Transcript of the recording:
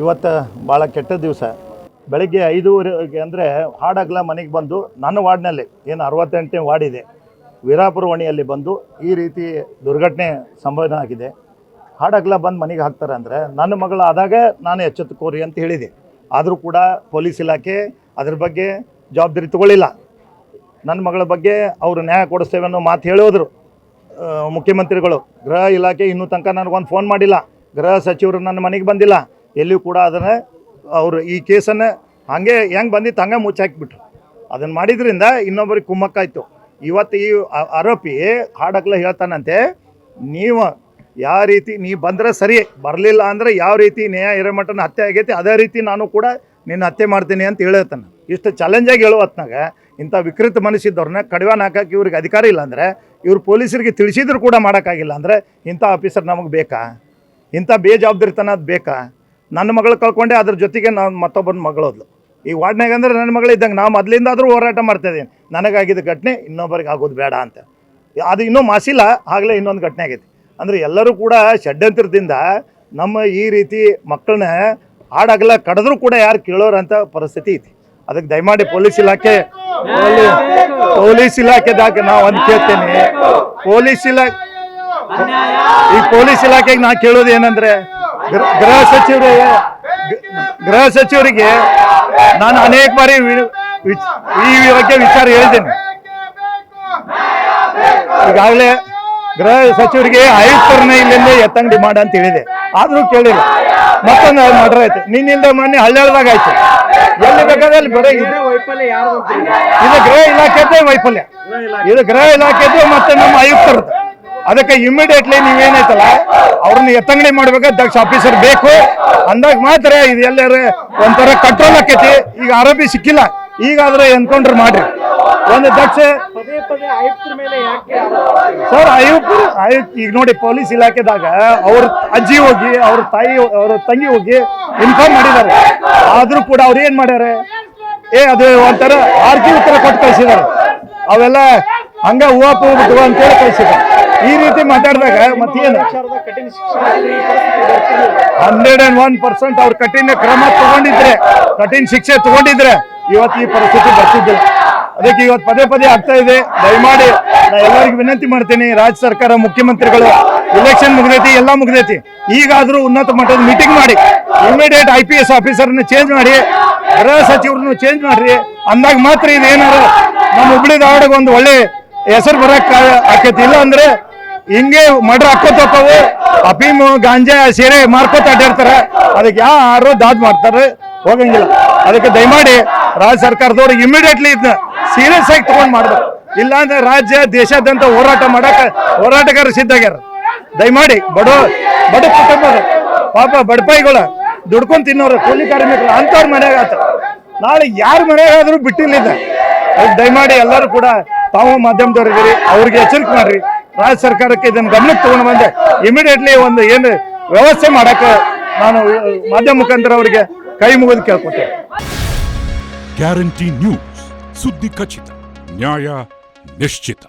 ಇವತ್ತು ಭಾಳ ಕೆಟ್ಟ ದಿವಸ. ಬೆಳಗ್ಗೆ 5:30 ಅಂದರೆ ಹಾಡಗಲ ಮನೆಗೆ ಬಂದು ನನ್ನ ವಾರ್ಡ್ನಲ್ಲಿ ಏನು 68ನೇ ವಾರ್ಡ್ ಇದೆ ವೀರಾಪುರ ಓಣಿಯಲ್ಲಿ ಬಂದು ಈ ರೀತಿ ದುರ್ಘಟನೆ ಸಂಭವನ ಆಗಿದೆ. ಹಾಡಗಲ ಬಂದು ಮನೆಗೆ ಹಾಕ್ತಾರೆ ಅಂದರೆ ನನ್ನ ಮಗಳು ಆದಾಗ ನಾನು ಎಚ್ಚೆತ್ತುಕೋರಿ ಅಂತ ಹೇಳಿದೆ. ಆದರೂ ಕೂಡ ಪೊಲೀಸ್ ಇಲಾಖೆ ಅದ್ರ ಬಗ್ಗೆ ಜವಾಬ್ದಾರಿ ತಗೊಳ್ಳಿಲ್ಲ. ನನ್ನ ಮಗಳ ಬಗ್ಗೆ ಅವರು ನ್ಯಾಯ ಕೊಡಿಸ್ತೇವೆ ಅನ್ನೋ ಮಾತು ಹೇಳೋದ್ರು ಮುಖ್ಯಮಂತ್ರಿಗಳು. ಗೃಹ ಇಲಾಖೆ ಇನ್ನೂ ತನಕ ನನಗೊಂದು ಫೋನ್ ಮಾಡಿಲ್ಲ. ಗೃಹ ಸಚಿವರು ನನ್ನ ಮನೆಗೆ ಬಂದಿಲ್ಲ. ಎಲ್ಲಿಯೂ ಕೂಡ ಅದನ್ನು ಅವರು ಈ ಕೇಸನ್ನು ಹಾಗೆ ಹೆಂಗೆ ಬಂದಿತ್ತು ಹಂಗೆ ಮುಚ್ಚಾಕಿಬಿಟ್ರು. ಅದನ್ನು ಮಾಡಿದ್ರಿಂದ ಇನ್ನೊಬ್ಬರಿಗೆ ಕುಮ್ಮಕ್ಕಾಯಿತು. ಇವತ್ತು ಈ ಆರೋಪಿ ಹಾಡಗಲ ಹೇಳ್ತಾನಂತೆ, ನೀವು ಯಾವ ರೀತಿ ನೀವು ಬಂದರೆ ಸರಿ, ಬರಲಿಲ್ಲ ಅಂದರೆ ಯಾವ ರೀತಿ ನ್ಯಾಯ ಹಿರೇಮಠನ ಹತ್ಯೆ ಆಗೈತಿ ಅದೇ ರೀತಿ ನಾನು ಕೂಡ ನಿನ್ನ ಹತ್ಯೆ ಮಾಡ್ತೀನಿ ಅಂತ ಹೇಳ್ತಾನೆ. ಇಷ್ಟು ಚಾಲೆಂಜಾಗಿ ಹೇಳುವತ್ನಾಗ ಇಂಥ ವಿಕೃತ ಮನಸ್ಸಿದ್ದವ್ರನ್ನ ಕಡಿವಾಣ ಹಾಕಕ್ಕೆ ಇವ್ರಿಗೆ ಅಧಿಕಾರ ಇಲ್ಲ ಅಂದರೆ, ಇವ್ರು ಪೊಲೀಸರಿಗೆ ತಿಳಿಸಿದ್ರು ಕೂಡ ಮಾಡೋಕ್ಕಾಗಿಲ್ಲ ಅಂದರೆ ಇಂಥ ಆಫೀಸರ್ ನಮಗೆ ಬೇಕಾ? ಇಂಥ ಬೇಜವಾಬ್ದಾರಿತನ ಅದು ಬೇಕಾ? ನನ್ನ ಮಗಳು ಕಳ್ಕೊಂಡೆ, ಅದ್ರ ಜೊತೆಗೆ ನಾನು ಮತ್ತೊಬ್ಬನ ಮಗಳೋದ್ಲು ಈ ವಾರ್ಡ್ನಾಗ. ಅಂದರೆ ನನ್ನ ಮಗಳಿದ್ದಂಗೆ ನಾವು ಮೊದಲಿಂದಾದರೂ ಹೋರಾಟ ಮಾಡ್ತಾಯಿದ್ದೀನಿ, ನನಗಾಗಿದ್ದ ಘಟನೆ ಇನ್ನೊಬ್ಬರಿಗೆ ಆಗೋದು ಬೇಡ ಅಂತ. ಅದು ಇನ್ನೂ ಮಾಸಿಲ್ಲ, ಆಗಲೇ ಇನ್ನೊಂದು ಘಟನೆ ಆಗೈತಿ. ಅಂದರೆ ಎಲ್ಲರೂ ಕೂಡ ಷಡ್ಯಂತ್ರದಿಂದ ನಮ್ಮ ಈ ರೀತಿ ಮಕ್ಕಳನ್ನ ಹಾಡಗಲ ಕಡಿದ್ರೂ ಕೂಡ ಯಾರು ಕೇಳೋರಂಥ ಪರಿಸ್ಥಿತಿ ಐತಿ. ಅದಕ್ಕೆ ದಯಮಾಡಿ ಪೊಲೀಸ್ ಇಲಾಖೆದಾಗ ನಾವು ಒಂದು ಕೇಳ್ತೇನೆ. ಪೊಲೀಸ್ ಇಲಾಖೆಗೆ ನಾ ಕೇಳೋದು ಏನಂದರೆ, ಗೃಹ ಸಚಿವರಿಗೆ ನಾನು ಅನೇಕ ಬಾರಿ ಈ ಬಗ್ಗೆ ವಿಚಾರ ಹೇಳಿದ್ದೇನೆ. ಈಗಾಗಲೇ ಗೃಹ ಸಚಿವರಿಗೆ ಆಯುಕ್ತರನ್ನ ಇಲ್ಲಿಂದ ಎತ್ತಂಗ್ ಡಿಮಾಂಡ್ ಅಂತ ಹೇಳಿದೆ, ಆದರೂ ಕೇಳಿಲ್ಲ. ಮತ್ತೊಂದು ಮರ್ಡರ್ ಆಯ್ತು, ನಿನ್ನಿಂದ ಮೊನ್ನೆ ಹಳ್ಳಿದಾಗ ಆಯ್ತು. ಎಲ್ಲಿ ಬೇಕಾದ್ರೆ ಅಲ್ಲಿ ಬರೀ ಇದು ಗೃಹ ಇಲಾಖೆದ್ದೇ ವೈಫಲ್ಯ, ಇದು ಗೃಹ ಇಲಾಖೆದ್ದು ಮತ್ತೆ ನಮ್ಮ ಆಯುಕ್ತರದ್ದು. ಅದಕ್ಕೆ ಇಮಿಡಿಯೇಟ್ಲಿ ನೀವೇನೈತಲ್ಲ ಅವ್ರನ್ನ ಎತ್ತಂಗಡಿ ಮಾಡ್ಬೇಕು, ದಕ್ಷ ಆಫೀಸರ್ ಬೇಕು ಅಂದಾಗ ಮಾತ್ರ ಇದು ಎಲ್ಲರೂ ಒಂಥರ ಕಂಟ್ರೋಲ್ ಆಕೈತಿ. ಈಗ ಆರೋಪಿ ಸಿಕ್ಕಿಲ್ಲ, ಈಗಾದ್ರೆ ಎನ್ಕೌಂಟರ್ ಮಾಡ್ರಿ. ಒಂದು ದಕ್ಷ ಸರ್ ಆಯುಕ್ತ ಈಗ ನೋಡಿ ಪೊಲೀಸ್ ಇಲಾಖೆದಾಗ ಅವ್ರ ಅಜ್ಜಿ ಹೋಗಿ ಅವ್ರ ತಾಯಿ ಅವ್ರ ತಂಗಿ ಹೋಗಿ ಇನ್ಫಾರ್ಮ್ ಮಾಡಿದ್ದಾರೆ. ಆದ್ರೂ ಕೂಡ ಅವ್ರು ಏನ್ ಮಾಡ್ಯಾರ, ಅದು ಒಂಥರ ಆರ್ಕಿ ಉತ್ತರ ಕೊಟ್ಟು ಕಳಿಸಿದ್ದಾರೆ. ಅವೆಲ್ಲ ಹಂಗ ಹೂವು ಬಿಟ್ಟು ಅಂತೇಳಿ ಕಳಿಸಿದ್ದಾರೆ. ಈ ರೀತಿ ಮಾತಾಡಿದಾಗ ಮತ್ತೇನು 101% ಅವ್ರು ಕಠಿಣ ಕ್ರಮ ತಗೊಂಡಿದ್ರೆ, ಕಠಿಣ ಶಿಕ್ಷೆ ತಗೊಂಡಿದ್ರೆ ಇವತ್ತು ಈ ಪರಿಸ್ಥಿತಿ ಬರ್ತಿದ್ದಿಲ್ಲ. ಅದಕ್ಕೆ ಇವತ್ತು ಪದೇ ಆಗ್ತಾ ಇದೆ. ದಯಮಾಡಿ ನಾ ಎಲ್ಲರಿಗೂ ವಿನಂತಿ ಮಾಡ್ತೀನಿ, ರಾಜ್ಯ ಸರ್ಕಾರ ಮುಖ್ಯಮಂತ್ರಿಗಳು ಇಲೆಕ್ಷನ್ ಮುಗಿದೈತಿ, ಎಲ್ಲ ಮುಗಿದೈತಿ, ಈಗಾದರೂ ಉನ್ನತ ಮಟ್ಟದ ಮೀಟಿಂಗ್ ಮಾಡಿ ಇಮಿಡಿಯೇಟ್ IPS ಆಫೀಸರ್ನ ಚೇಂಜ್ ಮಾಡಿ, ಗೃಹ ಸಚಿವರನ್ನು ಚೇಂಜ್ ಮಾಡ್ರಿ ಅಂದಾಗ ಮಾತ್ರ ಇದೇನಾರು ನಮ್ಮ ಹುಬ್ಳಿ ಧಾರವಾಡಗೆ ಒಂದು ಒಳ್ಳೆ ಹೆಸರು ಬರಕ್ ಆಕೈತಿ. ಇಲ್ಲ ಅಂದ್ರೆ ಹಿಂಗೆ ಮಡ್ರ ಹಾಕೋತಕ್ಕವು ಅಫೀಮು ಗಾಂಜಾ ಸೇರೆ ಮಾರ್ಕೋತ ಅಡ್ಡಾಡ್ತಾರೆ. ಅದಕ್ಕೆ ಯಾರು ದಾದ್ ಮಾಡ್ತಾರೆ ಹೋಗಂಗಿಲ್ಲ. ಅದಕ್ಕೆ ದಯಮಾಡಿ ರಾಜ್ಯ ಸರ್ಕಾರದವ್ರು ಇಮಿಡಿಯೇಟ್ಲಿ ಇದನ್ನ ಸೀರಿಯಸ್ ಆಗಿ ತಗೊಂಡ್ ಮಾಡ್ಬೇಕು. ಇಲ್ಲಾಂದ್ರೆ ರಾಜ್ಯ ದೇಶಾದ್ಯಂತ ಹೋರಾಟಗಾರರು ಸಿದ್ಧಾಗ್ಯಾರ. ದಯಮಾಡಿ ಬಡ ಕುಟುಂಬರು, ಪಾಪ ಬಡಪಾಯಿಗಳು ದುಡ್ಕೊಂಡು ತಿನ್ನೋರು, ಕೂಲಿ ಕಾರ್ಮಿಕರು ಅಂಥವ್ರ ಮನೆಯಾಗ ಆತ ನಾಳೆ ಯಾರ ಮನೆಯಾದ್ರೂ ಬಿಟ್ಟಿಲ್ಲಿದ್ದ. ಅದಕ್ಕೆ ದಯಮಾಡಿ ಎಲ್ಲರೂ ಕೂಡ ತಾವು ಮಾಧ್ಯಮದವ್ರಿದ್ದೀರಿ, ಅವ್ರಿಗೆ ಎಚ್ಚರಿಕೆ ಮಾಡ್ರಿ. ರಾಜ್ಯ ಸರ್ಕಾರಕ್ಕೆ ಇದನ್ನು ಗಮನಕ್ಕೆ ತಗೊಂಡು ಬಂದೆ ಇಮಿಡಿಯೇಟ್ಲಿ ಒಂದು ಏನು ವ್ಯವಸ್ಥೆ ಮಾಡಕ್ಕೆ ನಾನು ಮಾಧ್ಯಮ ಮುಖಾಂತರ ಅವರಿಗೆ ಕೈ ಮುಗಿದು ಕೇಳ್ಕೊತೇನೆ. ಗ್ಯಾರಂಟಿ ನ್ಯೂಸ್, ಸುದ್ದಿ ಖಚಿತ, ನ್ಯಾಯ ನಿಶ್ಚಿತ.